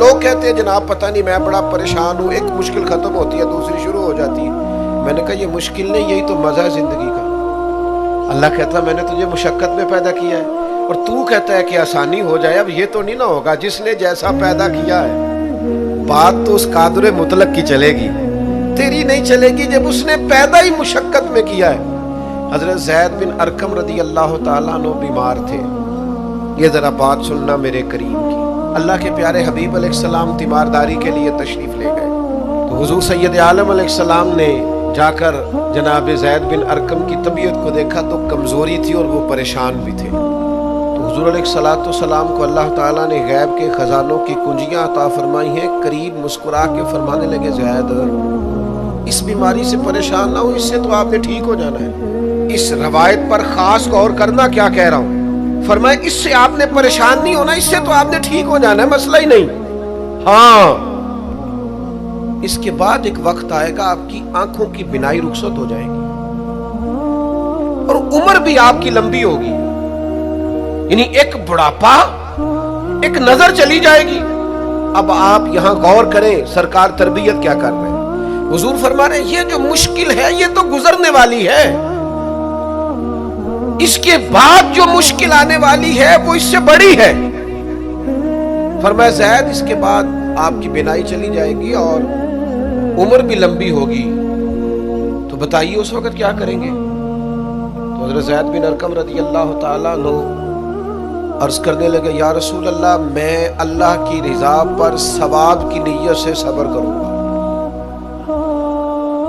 لوگ کہتے ہیں جناب پتہ نہیں میں بڑا پریشان ہوں، ایک مشکل ختم ہوتی ہے دوسری شروع ہو جاتی ہے۔ میں نے کہا یہ مشکل نہیں، یہی تو مزہ ہے زندگی کا۔ اللہ کہتا ہے میں نے تجھے مشقت میں پیدا کیا ہے، اور تو کہتا ہے کہ آسانی ہو جائے۔ اب یہ تو نہیں نہ ہوگا، جس نے جیسا پیدا کیا ہے بات تو اس قادر مطلق کی چلے گی، تیری نہیں چلے گی جب اس نے پیدا ہی مشقت میں کیا ہے۔ حضرت زید بن ارقم رضی اللہ تعالیٰ عنہ بیمار تھے۔ یہ ذرا بات سننا میرے کریم کی۔ اللہ کے پیارے حبیب علیہ السلام تیمارداری کے لیے تشریف لے گئے تو حضور سید عالم علیہ السلام نے جا کر جناب زید بن ارقم کی طبیعت کو دیکھا تو کمزوری تھی اور وہ پریشان بھی تھے۔ تو حضور علیہ السلام کو اللہ تعالیٰ نے غیب کے خزانوں کی کنجیاں عطا فرمائی ہیں۔ قریب مسکرا کے فرمانے لگے زید اس بیماری سے پریشان نہ ہو، اس سے تو آپ نے ٹھیک ہو جانا ہے۔ اس روایت پر خاص غور کرنا کیا کہہ رہا ہوں۔ فرمایا اس سے آپ نے پریشان نہیں ہونا، اس سے تو آپ نے ٹھیک ہو جانا ہے، مسئلہ ہی نہیں۔ ہاں اس کے بعد ایک وقت آئے گا آپ کی آنکھوں کی بینائی رخصت ہو جائے گی اور عمر بھی آپ کی لمبی ہوگی، یعنی ایک بڑھاپا، ایک نظر چلی جائے گی۔ اب آپ یہاں غور کریں سرکار تربیت کیا کر رہے ہیں۔ حضور فرما رہے ہیں یہ جو مشکل ہے یہ تو گزرنے والی ہے، اس کے بعد جو مشکل آنے والی ہے وہ اس سے بڑی ہے۔ فرمایا زید اس کے بعد آپ کی بینائی چلی جائے گی اور عمر بھی لمبی ہوگی، تو بتائیے اس وقت کیا کریں گے۔ تو حضرت زید بن ارقم رضی اللہ تعالیٰ عنہ عرض کرنے لگے یا رسول اللہ میں اللہ کی رضا پر ثواب کی نیت سے صبر کروں گا۔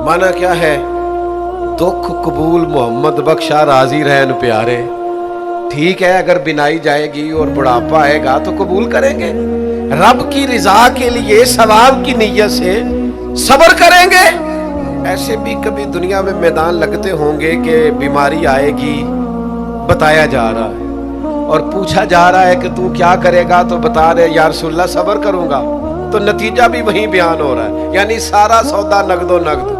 مانا کیا ہے؟ دکھ قبول محمد بخشا راضی رہن پیارے۔ ٹھیک ہے اگر بینائی جائے گی اور بڑھاپا آئے گا تو قبول کریں گے، رب کی رضا کے لیے ثواب کی نیت سے صبر کریں گے۔ ایسے بھی کبھی دنیا میں میدان لگتے ہوں گے کہ بیماری آئے گی، بتایا جا رہا ہے اور پوچھا جا رہا ہے کہ تو کیا کرے گا، تو بتا رہے یا رسول اللہ صبر کروں گا، تو نتیجہ بھی وہیں بیان ہو رہا ہے، یعنی سارا سودا نقد و نقد۔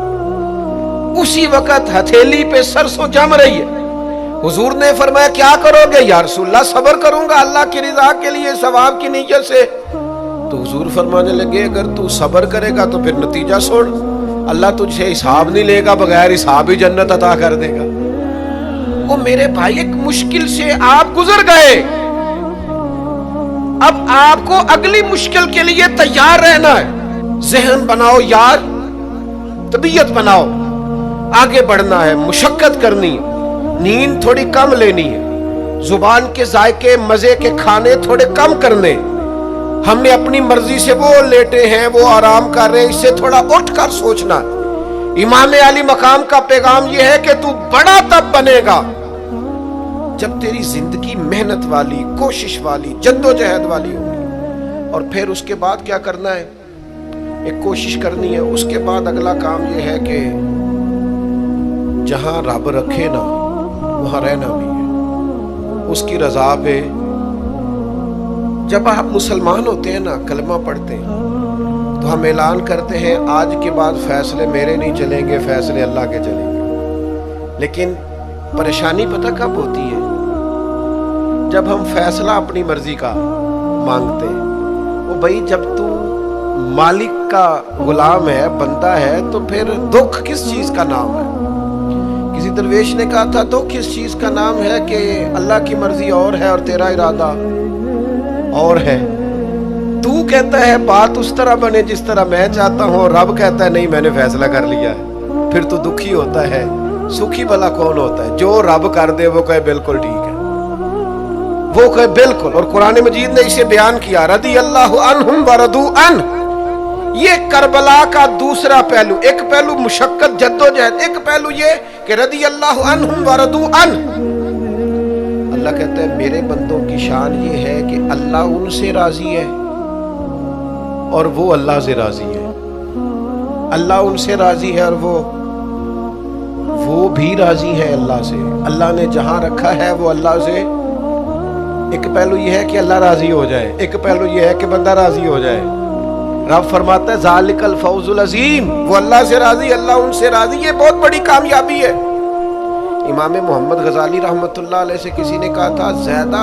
اسی وقت ہتھیلی پہ سرسوں جم رہی ہے۔ حضور نے فرمایا کیا کرو گے؟ یا رسول اللہ صبر کروں گا اللہ کی رضا کے لیے ثواب کی نیت سے۔ تو حضور فرمانے لگے اگر تو صبر کرے گا تو پھر نتیجہ سن، اللہ تجھ سے حساب نہیں لے گا، بغیر حساب ہی جنت عطا کر دے گا۔ وہ میرے بھائی ایک مشکل سے آپ گزر گئے، اب آپ کو اگلی مشکل کے لیے تیار رہنا ہے۔ ذہن بناؤ یار، طبیعت بناؤ، آگے بڑھنا ہے، مشقت کرنی ہے، نیند تھوڑی کم لینی ہے، زبان کے ذائقے مزے کے کھانے تھوڑے کم کرنے۔ ہم نے اپنی مرضی سے وہ لیٹے ہیں، وہ آرام کر رہے ہیں، اس سے تھوڑا اٹھ کر سوچنا۔ امام علی مقام کا پیغام یہ ہے کہ تو بڑا تب بنے گا جب تیری زندگی محنت والی، کوشش والی، جد و جہد والی ہوگی۔ اور پھر اس کے بعد کیا کرنا ہے؟ ایک کوشش کرنی ہے۔ اس کے بعد اگلا کام یہ ہے کہ جہاں رب رکھے نا وہاں رہنا بھی ہے، اس کی رضا پہ۔ جب آپ مسلمان ہوتے ہیں نا، کلمہ پڑھتے ہیں تو ہم اعلان کرتے ہیں آج کے بعد فیصلے میرے نہیں چلیں گے، فیصلے اللہ کے چلیں گے۔ لیکن پریشانی پتہ کب ہوتی ہے؟ جب ہم فیصلہ اپنی مرضی کا مانگتے ہیں۔ وہ بھائی جب تو مالک کا غلام ہے، بندہ ہے، تو پھر دکھ کس چیز کا نام ہے؟ کسی درویش نے کہا تھا دکھ اس چیز کا نام ہے کہ اللہ کی مرضی اور ہے اور تیرا ارادہ اور ہے۔ تو کہتا ہے بات اس طرح بنے جس طرح میں چاہتا ہوں، اور رب کہتا ہے نہیں میں نے فیصلہ کر لیا ہے۔ پھر تو دکھی ہوتا ہے، سکھی بھلا کون ہوتا ہے؟ جو رب کر دے وہ کہے بالکل ٹھیک ہے، وہ کہے بالکل۔ اور قرآن مجید نے اسے بیان کیا رضی اللہ عنہم ورضوا عنہ۔ یہ کربلا کا دوسرا پہلو، ایک پہلو مشقت جد و جہد، ایک پہلو یہ کہ رضی اللہ عنہم ورضوا عنہ۔ اللہ کہتا ہے میرے بندوں کی شان یہ ہے کہ اللہ ان سے راضی ہے اور وہ اللہ سے راضی ہے۔ اللہ ان سے راضی ہے اور وہ بھی راضی ہے اللہ سے۔ اللہ نے جہاں رکھا ہے وہ اللہ سے، ایک پہلو یہ ہے کہ اللہ راضی ہو جائے، ایک پہلو یہ ہے کہ بندہ راضی ہو جائے۔ رب فرماتا ہے ذالک الفوز العظیم، وہ اللہ سے راضی، اللہ ان سے راضی، یہ بہت بڑی کامیابی ہے۔ امام محمد غزالی رحمۃ اللہ علیہ سے کسی نے کہا تھا زیادہ